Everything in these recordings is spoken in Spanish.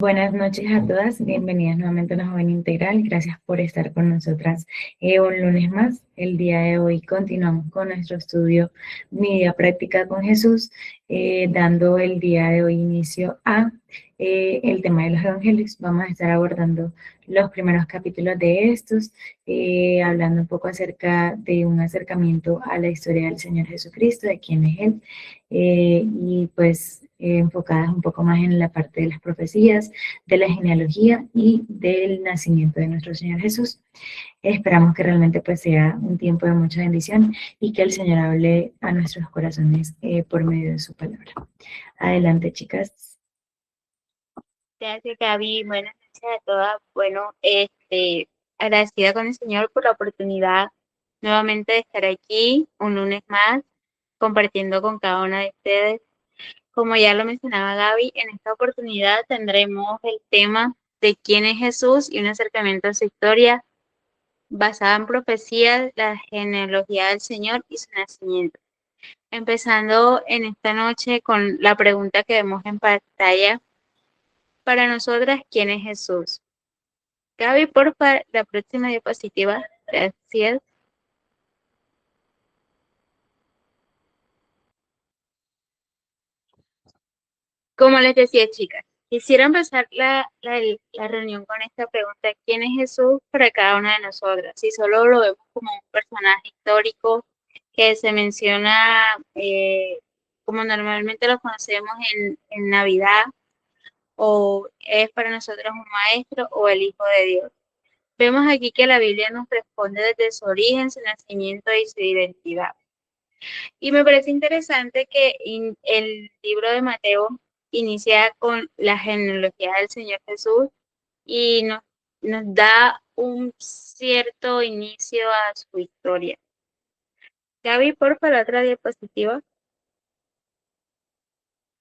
Buenas noches a todas, bienvenidas nuevamente a una joven integral. Gracias por estar con nosotras un lunes más. El día de hoy continuamos con nuestro estudio Mi Vida Práctica con Jesús, dando el día de hoy inicio a el tema de los evangelios. Vamos a estar abordando los primeros capítulos de estos, hablando un poco acerca de un acercamiento a la historia del Señor Jesucristo, de quién es Él, y pues enfocadas un poco más en la parte de las profecías, de la genealogía y del nacimiento de nuestro Señor Jesús. Esperamos que realmente pues sea un tiempo de mucha bendición y que el Señor hable a nuestros corazones por medio de su palabra. Adelante, chicas. Gracias, Gaby. Buenas noches a todas. Bueno, agradecida con el Señor por la oportunidad nuevamente de estar aquí un lunes más, compartiendo con cada una de ustedes. Como ya lo mencionaba Gaby, en esta oportunidad tendremos el tema de quién es Jesús y un acercamiento a su historia basada en profecías, la genealogía del Señor y su nacimiento. Empezando en esta noche con la pregunta que vemos en pantalla. Para nosotras, ¿quién es Jesús? Gaby, porfa, la próxima diapositiva. Gracias. Como les decía, chicas, quisiera empezar la reunión con esta pregunta. ¿Quién es Jesús para cada una de nosotras? Si solo lo vemos como un personaje histórico que se menciona como normalmente lo conocemos en Navidad, o es para nosotros un maestro o el Hijo de Dios. Vemos aquí que la Biblia nos responde desde su origen, su nacimiento y su identidad. Y me parece interesante que el libro de Mateo inicia con la genealogía del Señor Jesús y nos da un cierto inicio a su historia. Gaby, por la otra diapositiva.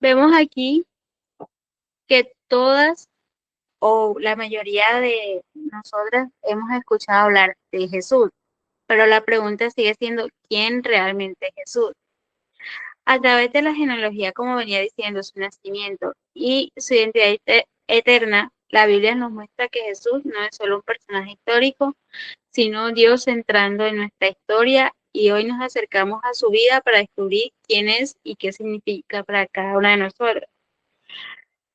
Vemos aquí que todas o la mayoría de nosotras hemos escuchado hablar de Jesús, pero la pregunta sigue siendo, ¿quién realmente es Jesús? A través de la genealogía, como venía diciendo, su nacimiento y su identidad eterna, la Biblia nos muestra que Jesús no es solo un personaje histórico, sino Dios entrando en nuestra historia, y hoy nos acercamos a su vida para descubrir quién es y qué significa para cada una de nosotros.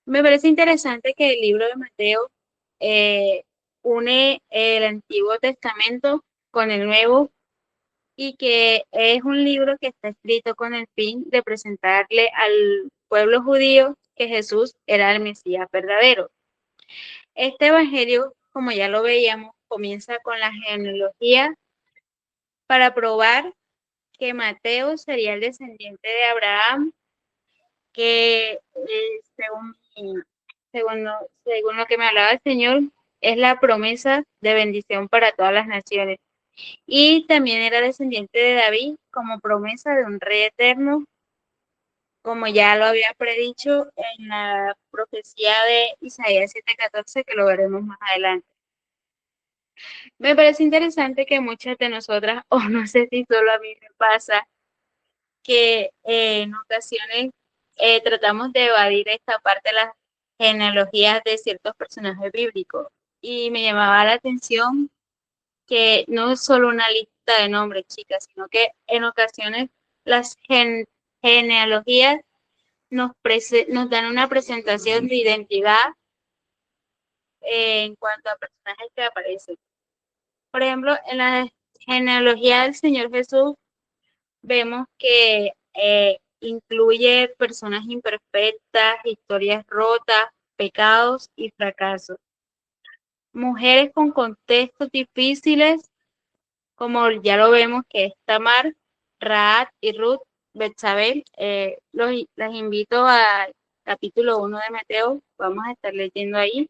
Me parece interesante que el libro de Mateo eh, une el Antiguo Testamento con el Nuevo, y que es un libro que está escrito con el fin de presentarle al pueblo judío que Jesús era el Mesías verdadero. Este evangelio, como ya lo veíamos, comienza con la genealogía para probar que Mateo sería el descendiente de Abraham, que según, según lo que me hablaba el Señor, es la promesa de bendición para todas las naciones. Y también era descendiente de David como promesa de un rey eterno, como ya lo había predicho en la profecía de Isaías 7:14, que lo veremos más adelante. Me parece interesante que muchas de nosotras, o no sé si solo a mí me pasa, que en ocasiones tratamos de evadir esta parte de las genealogías de ciertos personajes bíblicos. Y me llamaba la atención que no es solo una lista de nombres, chicas, sino que en ocasiones las genealogías nos dan una presentación de identidad en cuanto a personajes que aparecen. Por ejemplo, en la genealogía del Señor Jesús vemos que incluye personas imperfectas, historias rotas, pecados y fracasos. Mujeres con contextos difíciles, como ya lo vemos que es Tamar, Raad y Ruth, Betsabé. Las invito al capítulo 1 de Mateo, vamos a estar leyendo ahí.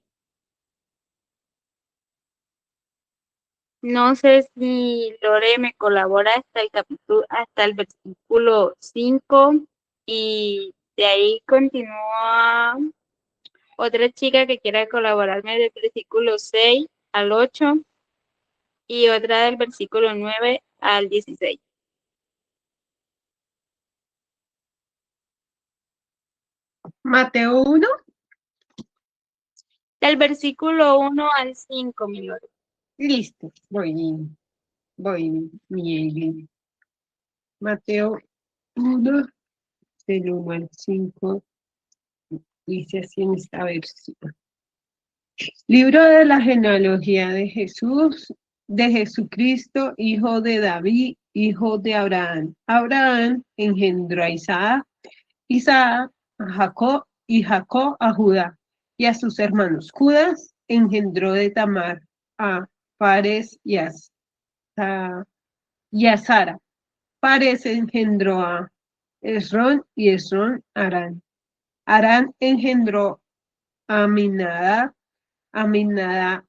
No sé si Lore me colabora hasta el capítulo, hasta el versículo 5, y de ahí continúa otra chica que quiera colaborarme del versículo 6 al 8 y otra del versículo 9 al 16. Mateo 1. Del versículo 1 al 5, mi Lord. Listo, voy, Miguel. Mateo 1, del 1 al 5, dice así en esta versión. Libro de la genealogía de Jesús, de Jesucristo, hijo de David, hijo de Abraham. Abraham engendró a Isaac, Isaac a Jacob y Jacob a Judá y a sus hermanos. Judas engendró de Tamar a Fares y a Sara. Fares engendró a Esrón y Esrón a Arán. Arán engendró a Aminadab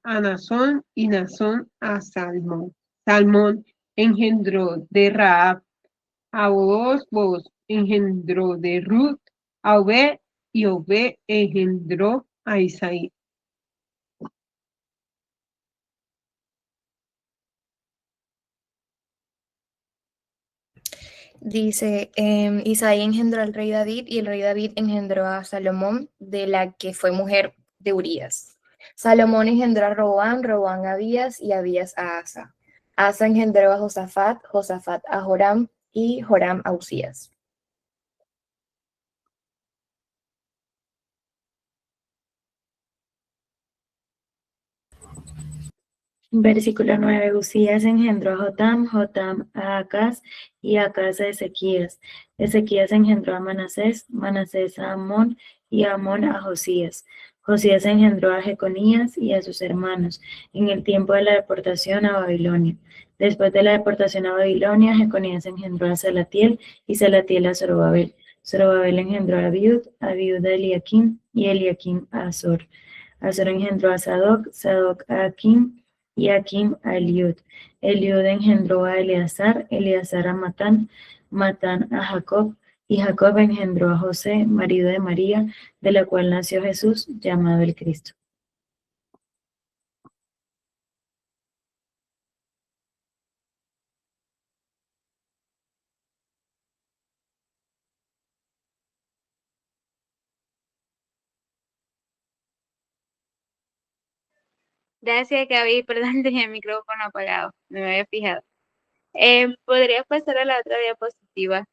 a Nazón y Nazón a Salmón. Salmón engendró de Rahab a Booz, Booz engendró de Ruth a Obed y Obed engendró a Isaí. Dice, Isaí engendró al rey David y el rey David engendró a Salomón, de la que fue mujer de Urías. Salomón engendró a Roboam, Roboam a Abías y Abías a Asa. Asa engendró a Josafat, Josafat a Joram y Joram a Usías. Versículo 9. Usías engendró a Jotam, Jotam a Acaz y Acaz a Ezequías. Ezequías engendró a Manasés, Manasés a Amón y Amón a Josías. Josías engendró a Jeconías y a sus hermanos en el tiempo de la deportación a Babilonia. Después de la deportación a Babilonia, Jeconías engendró a Salatiel y Salatiel a Zorobabel. Zorobabel engendró a Abiud a Eliakim y Eliakim a Azor. Azor engendró a Sadoc, Sadoc a Akim y Akim a Eliud. Eliud engendró a Eleazar, Eleazar a Matán, Matán a Jacob, y Jacob engendró a José, marido de María, de la cual nació Jesús, llamado el Cristo. Gracias, Gaby. Perdón, tenía el micrófono apagado. No me había fijado. ¿Podrías pasar a la otra diapositiva?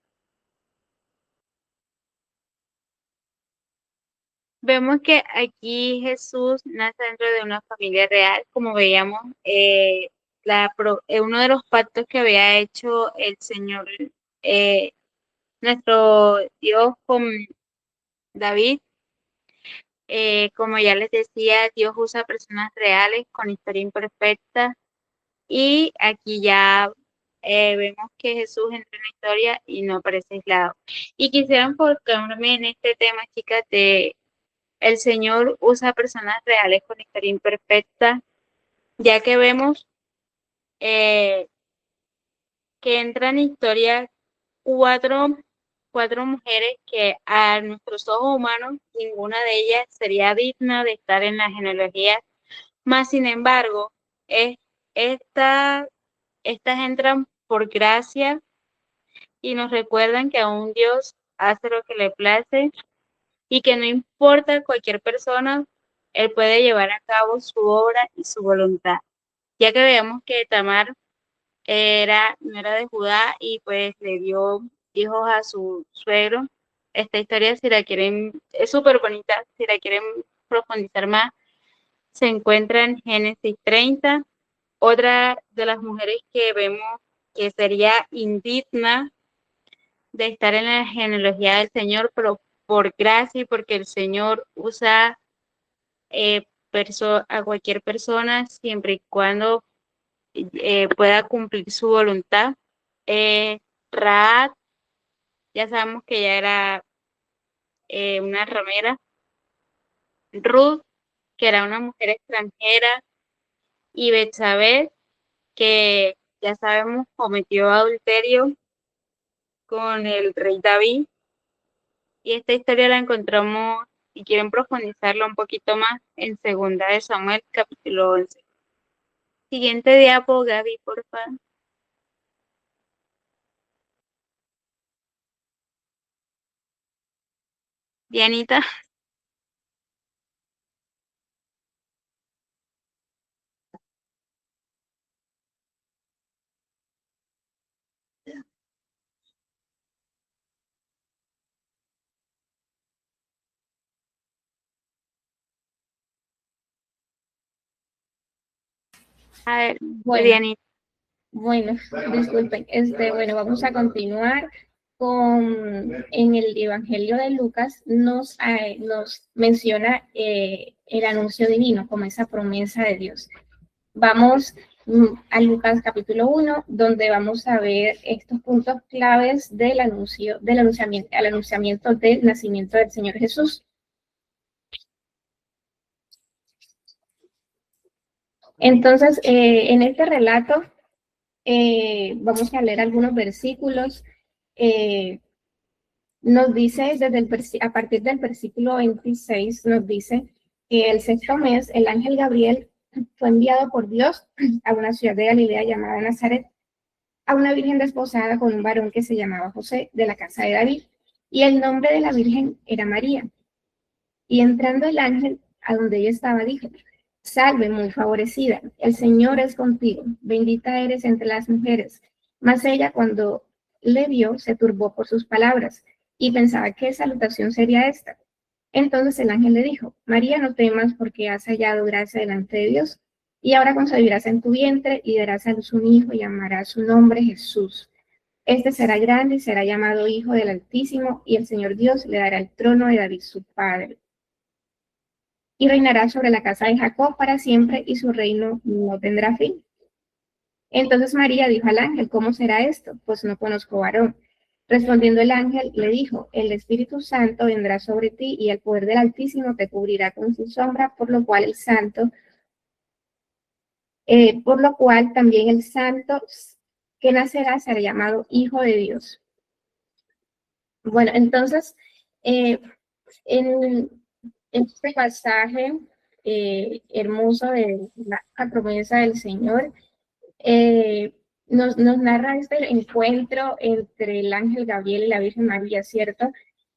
Vemos que aquí Jesús nace dentro de una familia real, como veíamos, uno de los pactos que había hecho el Señor, eh, nuestro Dios con David. Como ya les decía, Dios usa personas reales con historia imperfecta y aquí ya vemos que Jesús entra en la historia y no aparece aislado. Y quisiera enfocarme en este tema, chicas, de el Señor usa personas reales con historia imperfecta, ya que vemos eh, que entran en historia cuatro mujeres que a nuestros ojos humanos ninguna de ellas sería digna de estar en la genealogía, más sin embargo, es, esta- estas entran por gracia y nos recuerdan que aún Dios hace lo que le place y que no importa cualquier persona, Él puede llevar a cabo su obra y su voluntad, ya que veamos que Tamar no era de Judá y pues le dio hijos a su suegro. Esta historia, si la quieren, es súper bonita, si la quieren profundizar más, se encuentra en Génesis 30. Otra de las mujeres que vemos que sería indigna de estar en la genealogía del Señor, pero por gracia y porque el Señor usa a cualquier persona siempre y cuando pueda cumplir su voluntad. Raad, ya sabemos que ella era una ramera. Ruth, que era una mujer extranjera. Y Betsabé, que ya sabemos cometió adulterio con el rey David. Y esta historia la encontramos, si quieren profundizarla un poquito más, en Segunda de Samuel, capítulo 11. Siguiente diapo, Gaby, por favor. Dianita. A ver, Bueno, Vivianita. bueno, disculpen. Bueno, vamos a continuar en el Evangelio de Lucas, nos menciona el anuncio divino como esa promesa de Dios. Vamos a Lucas capítulo 1, donde vamos a ver estos puntos claves del anunciamiento del nacimiento del Señor Jesús. Entonces, en este relato, vamos a leer algunos versículos. Nos dice, a partir del versículo 26, nos dice que el sexto mes, el ángel Gabriel fue enviado por Dios a una ciudad de Galilea llamada Nazaret, a una virgen desposada con un varón que se llamaba José, de la casa de David, y el nombre de la virgen era María. Y entrando el ángel a donde ella estaba, dijo: Salve, muy favorecida, el Señor es contigo, bendita eres entre las mujeres. Mas ella, cuando le vio, se turbó por sus palabras y pensaba qué salutación sería esta. Entonces el ángel le dijo: María, no temas, porque has hallado gracia delante de Dios, y ahora concebirás en tu vientre y darás a luz un hijo y llamarás su nombre Jesús. Este será grande y será llamado Hijo del Altísimo, y el Señor Dios le dará el trono de David su padre, y reinará sobre la casa de Jacob para siempre, y su reino no tendrá fin. Entonces María dijo al ángel: ¿Cómo será esto? Pues no conozco varón. Respondiendo el ángel, le dijo: El Espíritu Santo vendrá sobre ti, y el poder del Altísimo te cubrirá con su sombra, por lo cual también el santo que nacerá será llamado Hijo de Dios. Bueno, entonces, en este pasaje hermoso de la promesa del Señor, nos narra este encuentro entre el ángel Gabriel y la Virgen María, ¿cierto?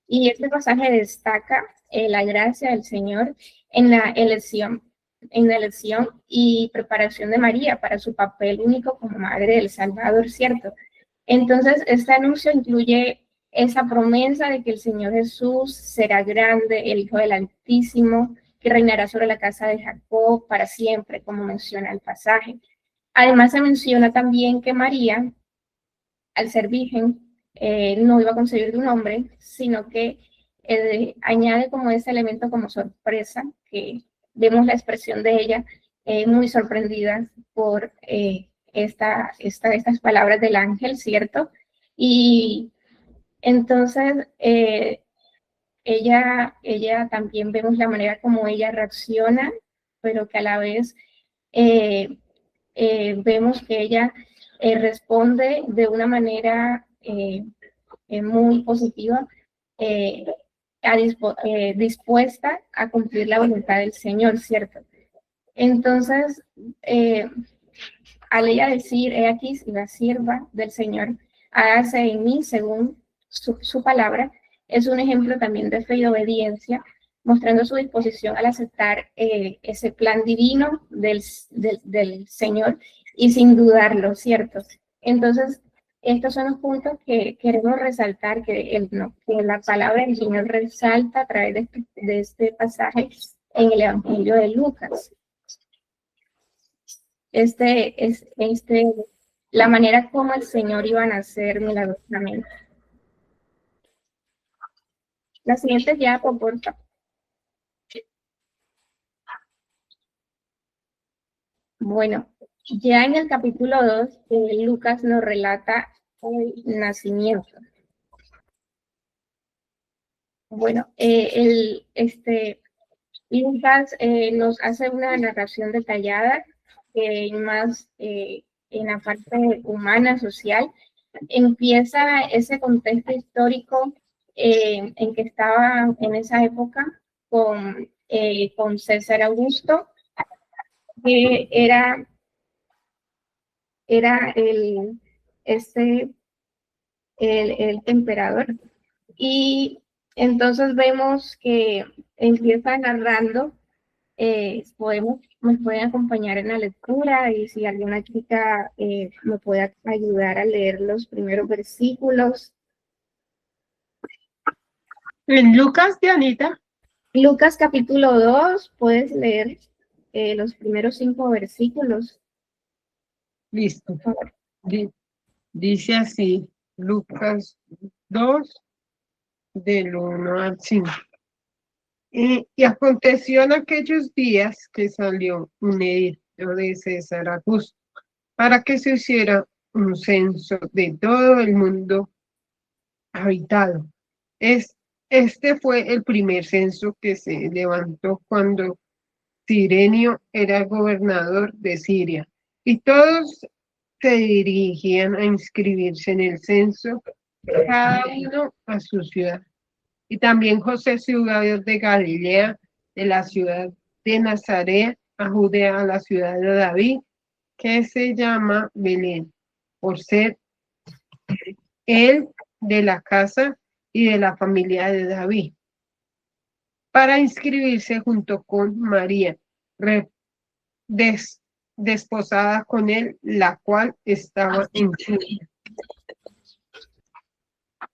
Y este pasaje destaca la gracia del Señor en la elección y preparación de María para su papel único como madre del Salvador, ¿cierto? Entonces, este anuncio incluye esa promesa de que el Señor Jesús será grande, el Hijo del Altísimo, que reinará sobre la casa de Jacob para siempre, como menciona el pasaje. Además, se menciona también que María, al ser virgen, no iba a concebir de un hombre, sino que añade como ese elemento como sorpresa, que vemos la expresión de ella muy sorprendida por estas palabras del ángel, ¿cierto? Y entonces ella también vemos la manera como ella reacciona, pero que a la vez vemos que ella responde de una manera muy positiva, dispuesta a cumplir la voluntad del Señor, ¿cierto? Entonces, al ella decir: he aquí la sierva del Señor, hágase en mí según su palabra, es un ejemplo también de fe y obediencia, mostrando su disposición al aceptar ese plan divino del Señor y sin dudarlo, ¿cierto? Entonces, estos son los puntos que queremos resaltar, que la palabra del Señor resalta a través de este pasaje en el Evangelio de Lucas. La manera como el Señor iba a nacer milagrosamente. La siguiente ya, por favor. Bueno, ya en el capítulo 2, Lucas nos relata el nacimiento. Bueno, Lucas nos hace una narración detallada, más en la parte humana, social. Empieza ese contexto histórico en que estaba en esa época con César Augusto, que era el emperador. Y entonces vemos que empieza narrando. Me pueden acompañar en la lectura, y si alguna chica me puede ayudar a leer los primeros versículos. En Lucas, Dianita. Lucas capítulo 2, puedes leer los primeros 5 versículos. Listo. por favor. Dice así, Lucas 2, del 1 al 5. Y aconteció en aquellos días que salió un edicto de César Augusto para que se hiciera un censo de todo el mundo habitado. Este fue el primer censo que se levantó cuando Cirenio era gobernador de Siria, y todos se dirigían a inscribirse en el censo, cada uno a su ciudad. Y también José subió de Galilea, de la ciudad de Nazaret, a Judea, a la ciudad de David, que se llama Belén, por ser él de la casa y de la familia de David, para inscribirse junto con María, desposada con él, la cual estaba en su.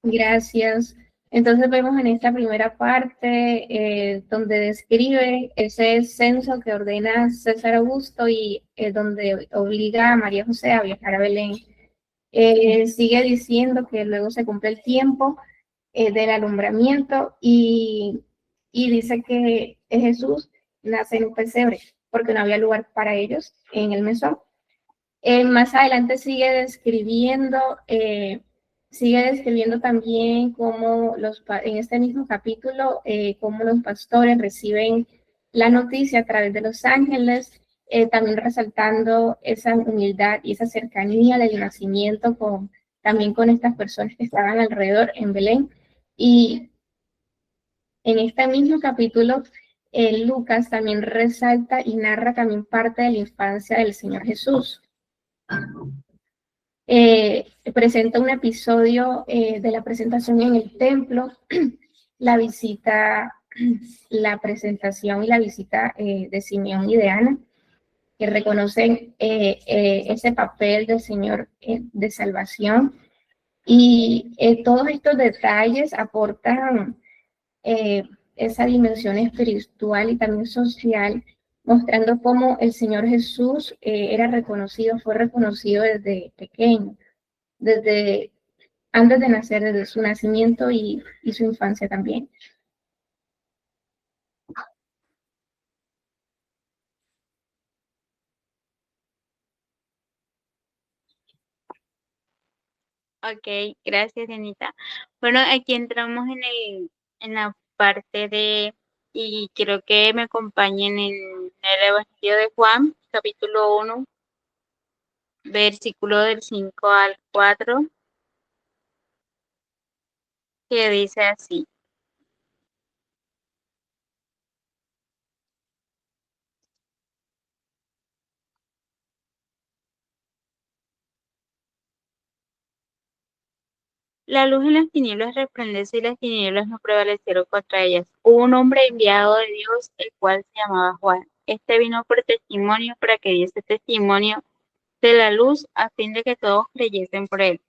Gracias. Entonces vemos en esta primera parte donde describe ese censo que ordena César Augusto y donde obliga a María José a viajar a Belén. Sigue diciendo que luego se cumple el tiempo del alumbramiento y dice que Jesús nace en un pesebre porque no había lugar para ellos en el mesón. Más adelante sigue describiendo también cómo en este mismo capítulo, cómo los pastores reciben la noticia a través de los ángeles, también resaltando esa humildad y esa cercanía del nacimiento también con estas personas que estaban alrededor en Belén. Y en este mismo capítulo, Lucas también resalta y narra también parte de la infancia del Señor Jesús. Presenta un episodio de la presentación en el templo, la visita, la presentación y la visita de Simeón y de Ana, que reconocen ese papel del Señor de salvación. Y todos estos detalles aportan esa dimensión espiritual y también social, mostrando cómo el Señor Jesús fue reconocido desde pequeño, desde antes de nacer, desde su nacimiento y su infancia también. Ok, gracias, Dianita. Bueno, aquí entramos en la parte y quiero que me acompañen en el Evangelio de Juan, capítulo 1, versículo del 5 al 4, que dice así. La luz en las tinieblas resplandece y las tinieblas no prevalecieron contra ellas. Hubo un hombre enviado de Dios, el cual se llamaba Juan. Este vino por testimonio para que diese testimonio de la luz a fin de que todos creyesen por él.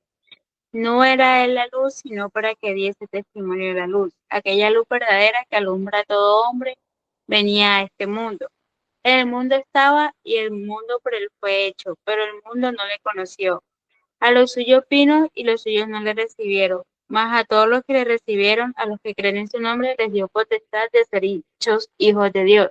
No era él la luz, sino para que diese testimonio de la luz. Aquella luz verdadera que alumbra a todo hombre venía a este mundo. En el mundo estaba y el mundo por él fue hecho, pero el mundo no le conoció. A los suyos vino y los suyos no le recibieron. Mas a todos los que le recibieron, a los que creen en su nombre, les dio potestad de ser hechos hijos de Dios,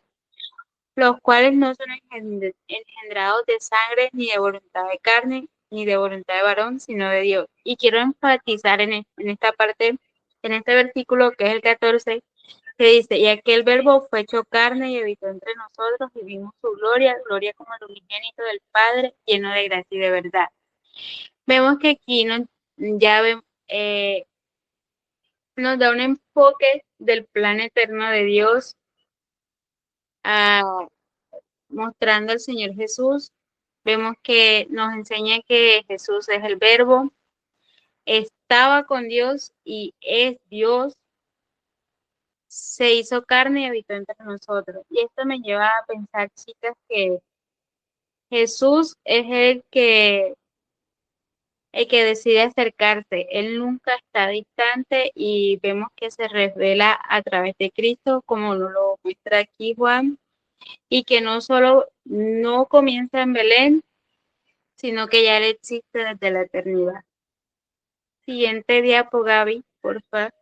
los cuales no son engendrados de sangre, ni de voluntad de carne, ni de voluntad de varón, sino de Dios. Y quiero enfatizar en esta parte, en este versículo que es el 14, que dice, y aquel verbo fue hecho carne y habitó entre nosotros y vimos su gloria, gloria como el unigénito del Padre, lleno de gracia y de verdad. Vemos que aquí nos da un enfoque del plan eterno de Dios, mostrando al Señor Jesús. Vemos que nos enseña que Jesús es el Verbo, estaba con Dios y es Dios, se hizo carne y habitó entre nosotros. Y esto me lleva a pensar, chicas, que Jesús es el que decide acercarse. Él nunca está distante y vemos que se revela a través de Cristo, como nos lo muestra aquí Juan, y que no solo no comienza en Belén, sino que ya Él existe desde la eternidad. Siguiente diapo, Gaby, por favor.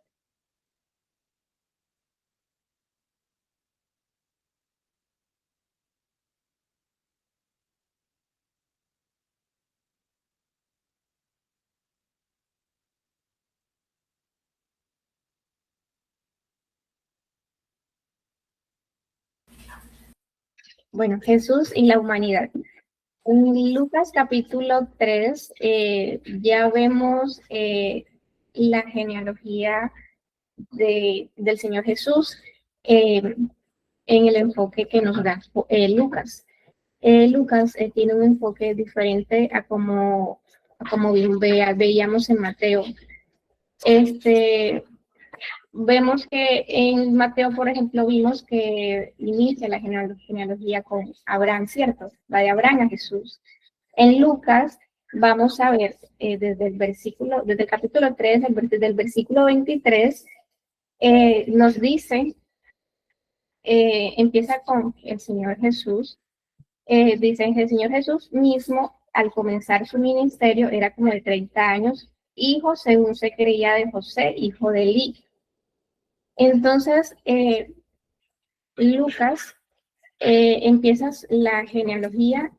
Bueno, Jesús y la humanidad. En Lucas capítulo 3 ya vemos la genealogía del Señor Jesús en el enfoque que nos da Lucas. Lucas tiene un enfoque diferente a como veíamos en Mateo. Vemos que en Mateo, por ejemplo, vimos que inicia la genealogía con Abraham, ¿cierto? Va de Abraham a Jesús. En Lucas vamos a ver desde el capítulo 3, desde el versículo 23, nos dice, empieza con el Señor Jesús, dice que el Señor Jesús mismo, al comenzar su ministerio, era como de 30 años, hijo, según se creía, de José, hijo de Elí. Entonces, Lucas empieza la genealogía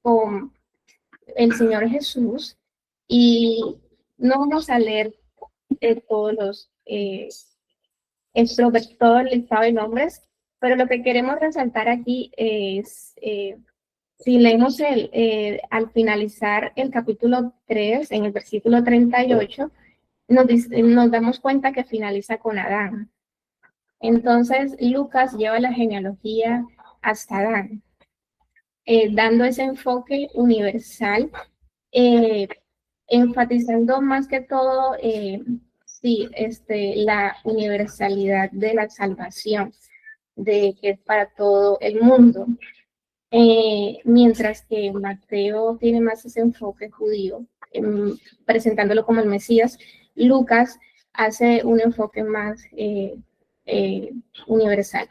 con el Señor Jesús y no vamos a leer todos los todo el listado de nombres, pero lo que queremos resaltar aquí es, si leemos al finalizar el capítulo 3, en el versículo 38, nos damos cuenta que finaliza con Adán. Entonces, Lucas lleva la genealogía hasta Adán, dando ese enfoque universal, enfatizando más que todo, la universalidad de la salvación, de que es para todo el mundo. Mientras que Mateo tiene más ese enfoque judío, presentándolo como el Mesías, Lucas hace un enfoque más universal.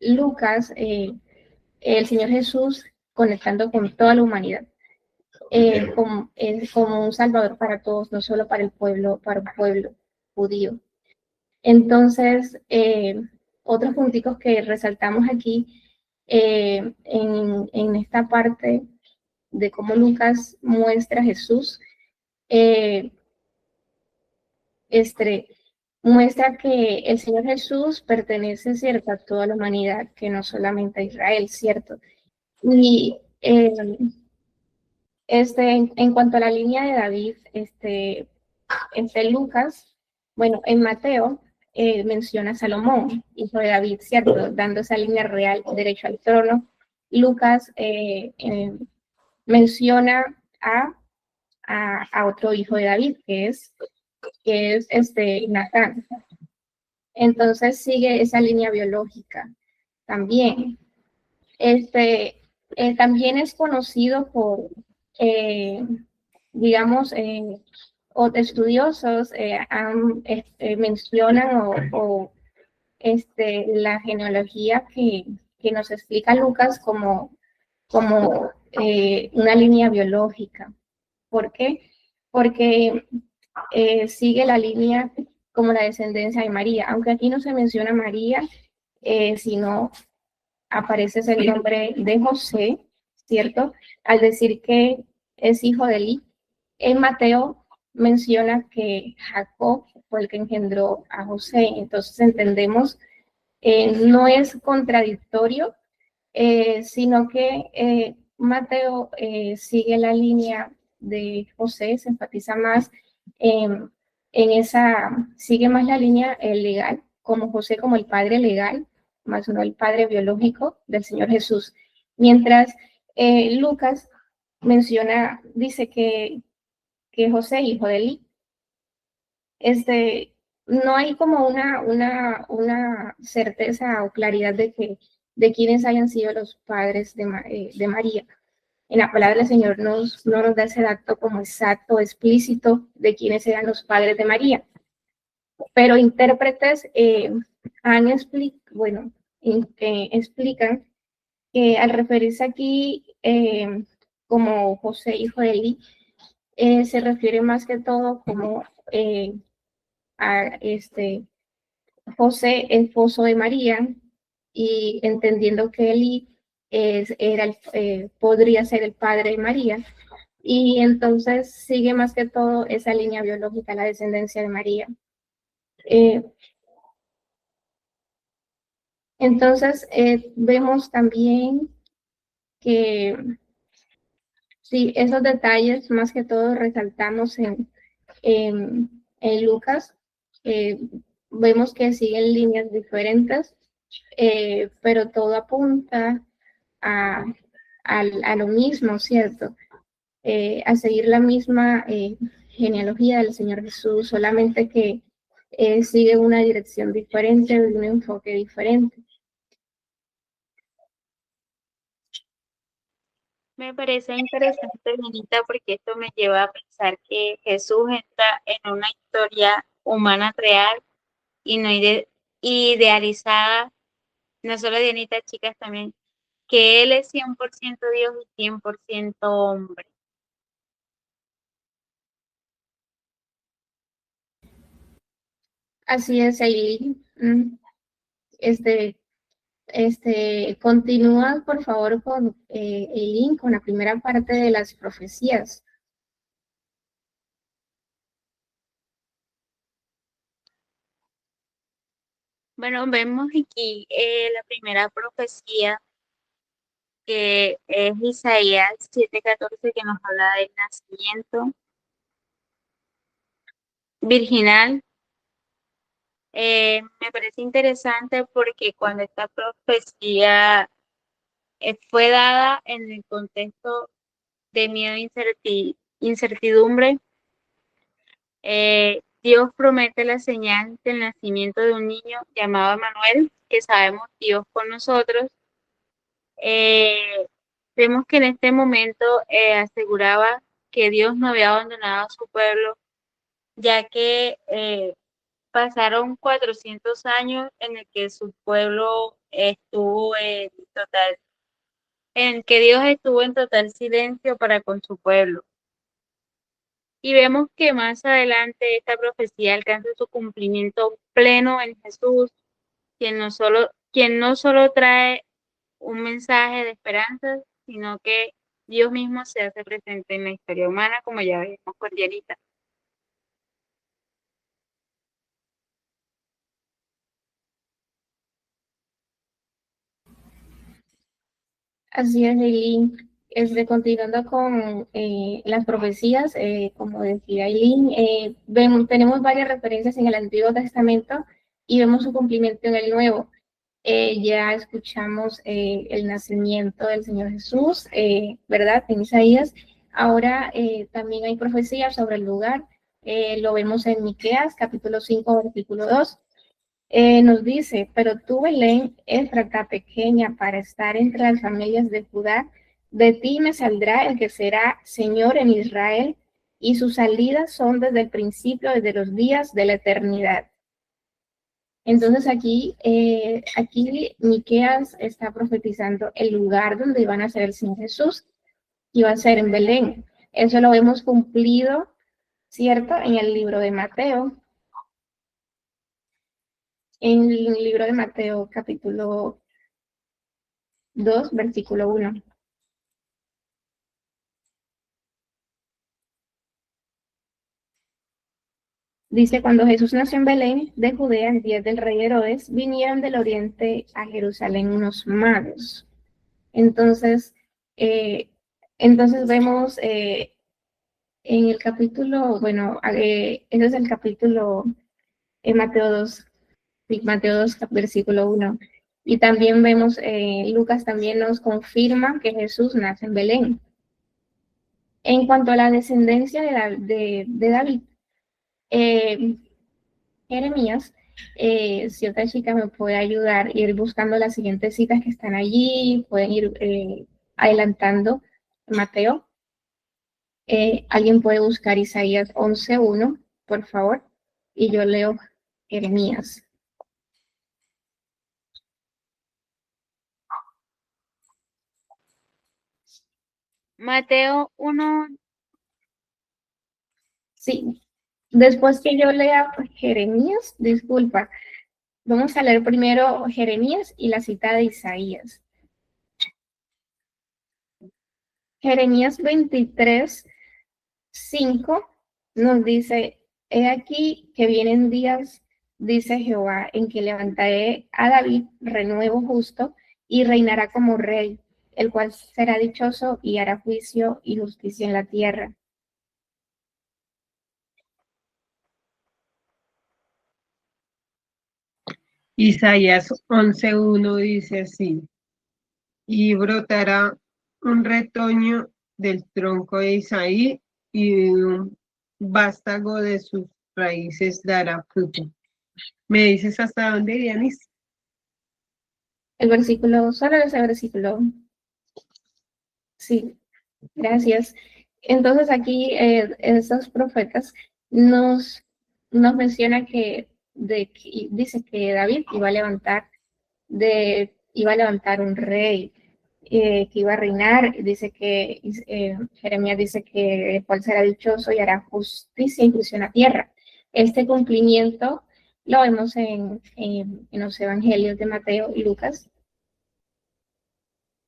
Lucas, el Señor Jesús conectando con toda la humanidad, como un salvador para todos, no solo para el pueblo judío. Entonces, otros punticos que resaltamos aquí en esta parte de cómo Lucas muestra a Jesús, muestra que el Señor Jesús pertenece, ¿cierto?, a toda la humanidad, que no solamente a Israel, ¿cierto? Y en cuanto a la línea de David, Lucas, bueno, en Mateo menciona a Salomón, hijo de David, ¿cierto?, dando esa línea real, derecho al trono. Lucas menciona a otro hijo de David, que es Natán. Entonces sigue esa línea biológica también. También es conocido por, digamos, estudiosos mencionan la genealogía que nos explica Lucas como una línea biológica. ¿Por qué? Porque sigue la línea como la descendencia de María, aunque aquí no se menciona María, sino aparece el nombre de José, ¿cierto? Al decir que es hijo de Elí. En Mateo menciona que Jacob fue el que engendró a José, entonces entendemos, no es contradictorio, sino que Mateo sigue la línea de José, se enfatiza más sigue más la línea legal, como José como el padre legal, más no el padre biológico del Señor Jesús. Mientras Lucas dice que José, hijo de Elí, no hay como una certeza o claridad de quiénes hayan sido los padres de María. En la palabra del Señor no nos da ese dato como exacto, explícito, de quiénes eran los padres de María. Pero intérpretes explican que al referirse aquí como José, hijo de Eli, se refiere más que todo como a José, esposo de María, y entendiendo que Eli podría ser el padre de María, y entonces sigue más que todo esa línea biológica, la descendencia de María. Entonces, vemos también que sí, esos detalles más que todo resaltamos en Lucas. eh, Vemos que siguen líneas diferentes, pero todo apunta a, a lo mismo, ¿cierto? A seguir la misma genealogía del Señor Jesús, solamente que sigue una dirección diferente, un enfoque diferente. Me parece interesante, Benita, porque esto me lleva a pensar que Jesús está en una historia humana real y no idealizada, no solo de Anita, chicas también, que Él es 100% Dios y 100% hombre. Así es, Aileen. Este, Continúa, por favor, con Eileen, con la primera parte de las profecías. Bueno, vemos aquí la primera profecía que es Isaías 7:14, que nos habla del nacimiento virginal. Me parece interesante porque cuando esta profecía fue dada en el contexto de miedo e incertidumbre, Dios promete la señal del nacimiento de un niño llamado Emmanuel, que sabemos Dios con nosotros. Vemos que en este momento aseguraba que Dios no había abandonado a su pueblo, ya que pasaron 400 años en el que su pueblo estuvo en que Dios estuvo en total silencio para con su pueblo. Y vemos que más adelante esta profecía alcanza su cumplimiento pleno en Jesús, quien no solo trae un mensaje de esperanza, sino que Dios mismo se hace presente en la historia humana, como ya vimos con Dianita. Así es, Eileen. Continuando con las profecías, como decía Eileen, tenemos varias referencias en el Antiguo Testamento y vemos su cumplimiento en el Nuevo. Ya escuchamos el nacimiento del Señor Jesús, ¿verdad? En Isaías. Ahora también hay profecías sobre el lugar. Lo vemos en Miqueas, capítulo 5, versículo 2. Nos dice, pero tú, Belén, Efrata pequeña para estar entre las familias de Judá, de ti me saldrá el que será Señor en Israel, y sus salidas son desde el principio, desde los días de la eternidad. Entonces aquí Miqueas está profetizando el lugar donde iban a ser el Señor Jesús, que iba a ser en Belén. Eso lo hemos cumplido, ¿cierto? En el libro de Mateo. En el libro de Mateo, capítulo 2, versículo 1. Dice, cuando Jesús nació en Belén de Judea, en días del rey Herodes, vinieron del oriente a Jerusalén unos magos. Entonces, eh, entonces vemos en el capítulo, bueno, ese es el capítulo en Mateo 2, sí, Mateo 2, versículo 1. Y también vemos, Lucas también nos confirma que Jesús nace en Belén. En cuanto a la descendencia de David, eh, Jeremías, si otra chica me puede ayudar, ir buscando las siguientes citas que están allí, pueden ir adelantando Mateo. Alguien puede buscar Isaías 11:1, por favor, y yo leo Jeremías. Mateo 1, Sí, después que yo lea Jeremías, disculpa, vamos a leer primero Jeremías y la cita de Isaías. Jeremías 23:5 nos dice, he aquí que vienen días, dice Jehová, en que levantaré a David renuevo justo y reinará como rey, el cual será dichoso y hará juicio y justicia en la tierra. Isaías 11:1 dice así, y brotará un retoño del tronco de Isaí y un vástago de sus raíces dará fruto. ¿Me dices hasta dónde, Dianis? El versículo, solo ese versículo. Sí, gracias. Entonces aquí estos profetas nos mencionan dice que David iba a levantar un rey, que iba a reinar. Dice que Jeremías dice que el cual será dichoso y hará justicia y juicio en la tierra. Este cumplimiento lo vemos en los evangelios de Mateo y Lucas.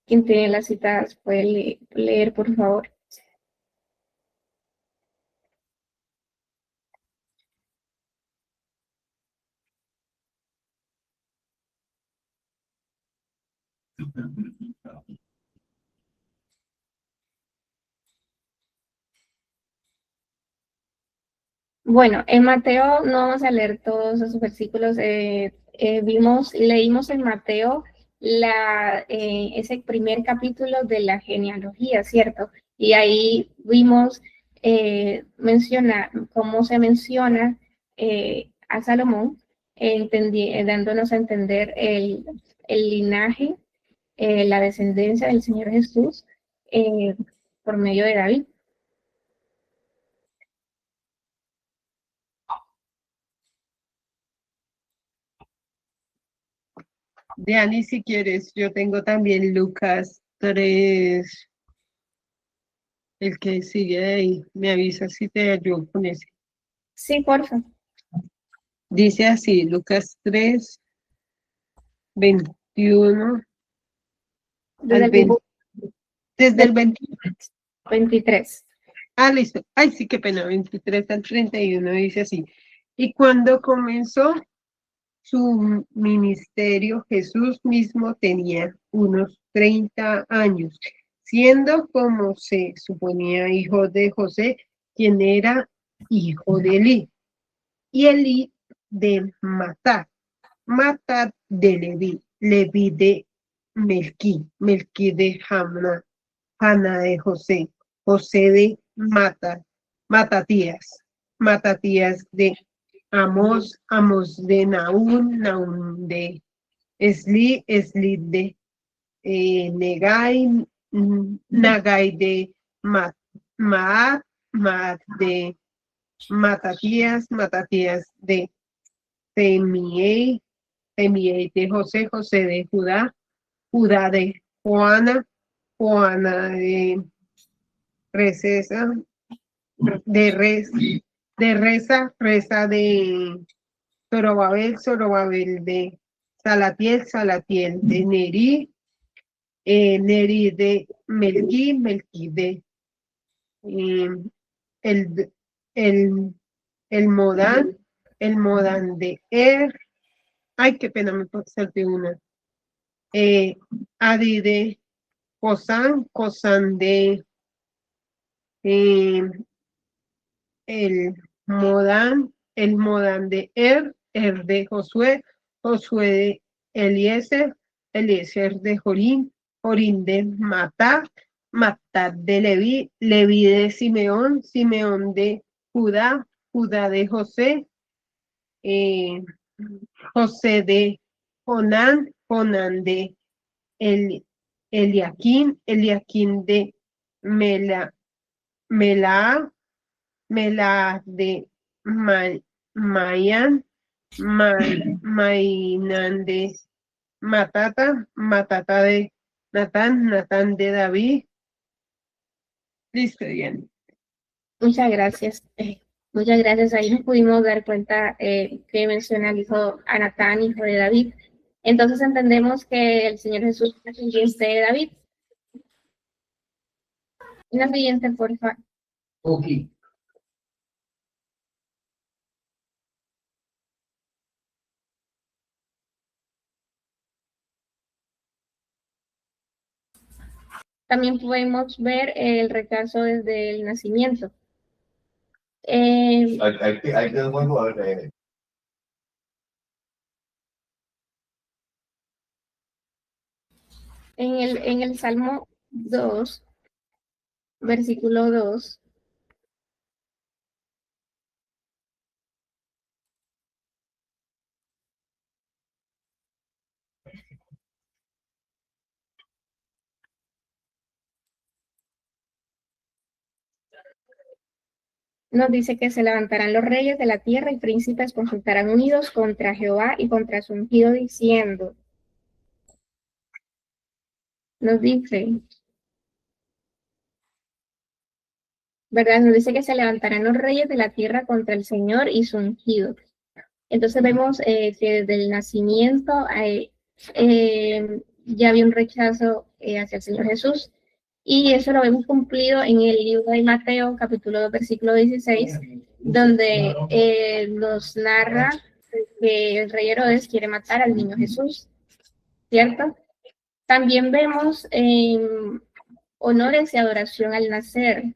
Quien tiene las citas puede leer, por favor. Bueno, en Mateo no vamos a leer todos esos versículos. Leímos en Mateo ese primer capítulo de la genealogía, ¿cierto? Y ahí vimos cómo se menciona a Salomón, dándonos a entender el linaje, la descendencia del Señor Jesús eh, por medio de David. Dianis, si quieres, yo tengo también Lucas 3, el que sigue de ahí. Me avisas si te ayudo con ese. Sí, por favor. Dice así, Lucas 3, 21 Desde al el 20, desde el 21. 23. Ah, listo. Ay, sí, qué pena, 23 al 31 dice así. Y cuando comenzó su ministerio, Jesús mismo tenía unos 30 años, siendo como se suponía hijo de José, quien era hijo de Elí, y Elí de Matat, Matat de Leví, Leví de Melquí, Melquí de Jana, Jana de José, José de Matatías, Matatías de Amos, Amos de Naún, Naún de Esli, Esli de Negai, Nagai de Maat, Maat de Matatías, Matatías de Semiei, Semiei de José, José de Judá, Judá de Juana, Juana de Recesa, de Reza, Reza de Zorobabel, Zorobabel de Salatiel, Salatiel de Neri, Neri de Melquí, Melquí de el, el, el Modán de ay, qué pena, me salté una, Adi de Cosán, Cosán de el el Modán de de Josué, Josué de Eliezer, Eliezer de Jorín, Jorín de Matat, Matat de Leví, Leví de Simeón, Simeón de Judá, Judá de José, José de Jonán, Jonán de Eliaquín, Eliaquín de Melá, Mela de Mayan, Mainán de Matata, Matata de Natán, Natán de David, Listo, Diana. Muchas gracias. Muchas gracias. Ahí nos pudimos dar cuenta que menciona el hijo Anatán, hijo de David. Entonces entendemos que el Señor Jesús es el siguiente de David. La siguiente, por favor. Ok. También podemos ver el retraso desde el nacimiento. Eh, Hay que bueno, en el Salmo 2, versículo 2, nos dice que se levantarán los reyes de la tierra y príncipes consultarán unidos contra Jehová y contra su ungido, diciendo, nos dice, ¿verdad? Nos dice que se levantarán los reyes de la tierra contra el Señor y su ungido. Entonces vemos que desde el nacimiento ya había un rechazo hacia el Señor Jesús, y eso lo vemos cumplido en el libro de Mateo, capítulo 2, versículo 16, donde nos narra que el rey Herodes quiere matar al niño Jesús, ¿cierto? También vemos honores y adoración al nacer.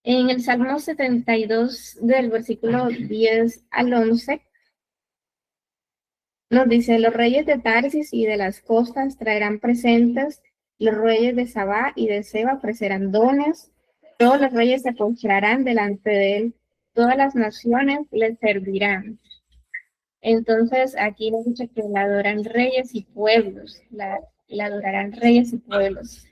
En el Salmo 72, del versículo 10 al 11, nos dice, los reyes de Tarsis y de las costas traerán presentes, los reyes de Sabá y de Seba ofrecerán dones, todos los reyes se postrarán delante de él, todas las naciones le servirán. Entonces aquí nos dice que la adoran reyes y pueblos, la adorarán reyes y pueblos.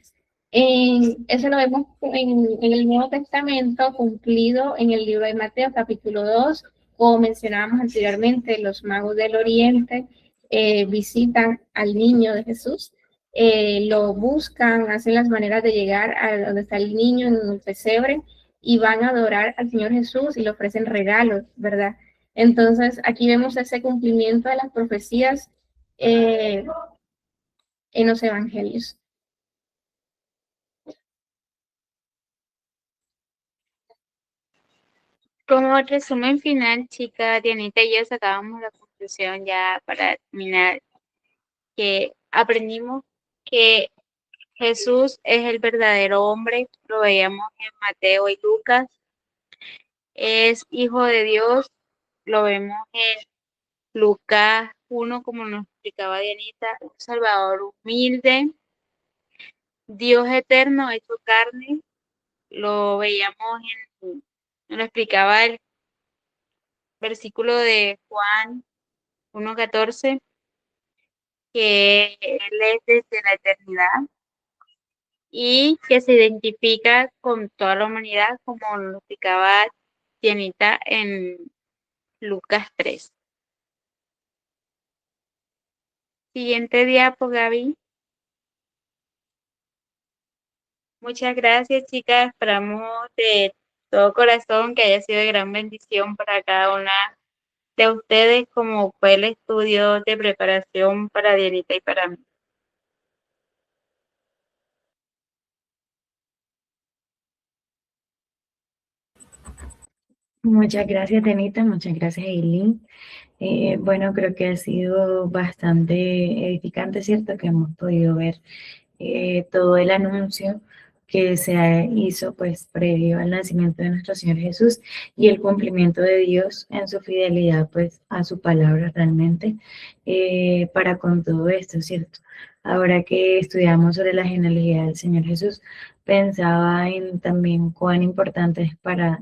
Eso lo vemos en el Nuevo Testamento cumplido en el libro de Mateo, capítulo 2, como mencionábamos anteriormente, los magos del Oriente visitan al niño de Jesús, lo buscan, hacen las maneras de llegar a donde está el niño en un pesebre y van a adorar al Señor Jesús y le ofrecen regalos, ¿verdad? Entonces aquí vemos ese cumplimiento de las profecías en los evangelios. Como resumen final, chica, Dianita y yo sacábamos la conclusión ya para terminar, que aprendimos que Jesús es el verdadero hombre, lo veíamos en Mateo y Lucas, es hijo de Dios, lo vemos en Lucas 1, como nos explicaba Dianita, un Salvador humilde, Dios eterno hecho carne, lo veíamos nos lo explicaba el versículo de Juan 1:14, que Él es desde la eternidad y que se identifica con toda la humanidad, como lo explicaba Dianita en Lucas 3. Siguiente diapo, Gaby. Muchas gracias, chicas. Esperamos de todo corazón que haya sido de gran bendición para cada una de ustedes, como fue el estudio de preparación para Dianita y para mí. Muchas gracias, Denita. Muchas gracias, Eileen. Bueno, creo que ha sido bastante edificante, ¿cierto? Que hemos podido ver todo el anuncio que se hizo pues previo al nacimiento de nuestro Señor Jesús y el cumplimiento de Dios en su fidelidad pues a su palabra realmente para con todo esto, ¿cierto? Ahora que estudiamos sobre la genealogía del Señor Jesús, pensaba en también cuán importante es para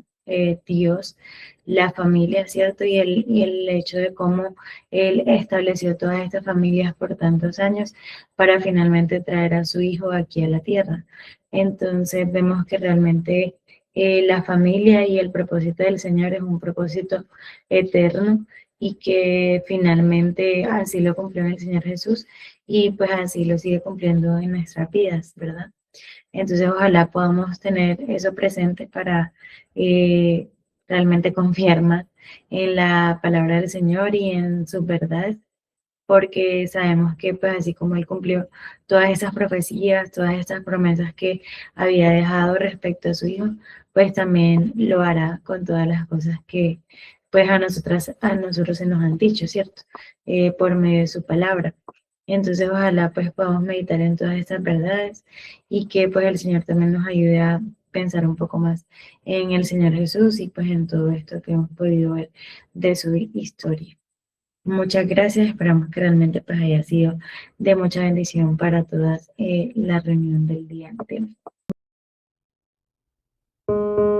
Dios la familia, ¿cierto? Y el hecho de cómo Él estableció todas estas familias por tantos años para finalmente traer a su hijo aquí a la tierra. Entonces vemos que realmente la familia y el propósito del Señor es un propósito eterno y que finalmente así lo cumplió en el Señor Jesús y pues así lo sigue cumpliendo en nuestras vidas, ¿verdad? Entonces ojalá podamos tener eso presente para realmente confiar más en la palabra del Señor y en sus verdades, porque sabemos que pues así como Él cumplió todas esas profecías, todas estas promesas que había dejado respecto a su Hijo, pues también lo hará con todas las cosas que pues a nosotros se nos han dicho, ¿cierto? Por medio de su palabra. Entonces ojalá pues podamos meditar en todas estas verdades y que pues el Señor también nos ayude a pensar un poco más en el Señor Jesús y pues en todo esto que hemos podido ver de su historia. Muchas gracias, esperamos que realmente pues haya sido de mucha bendición para todas la reunión del día de hoy.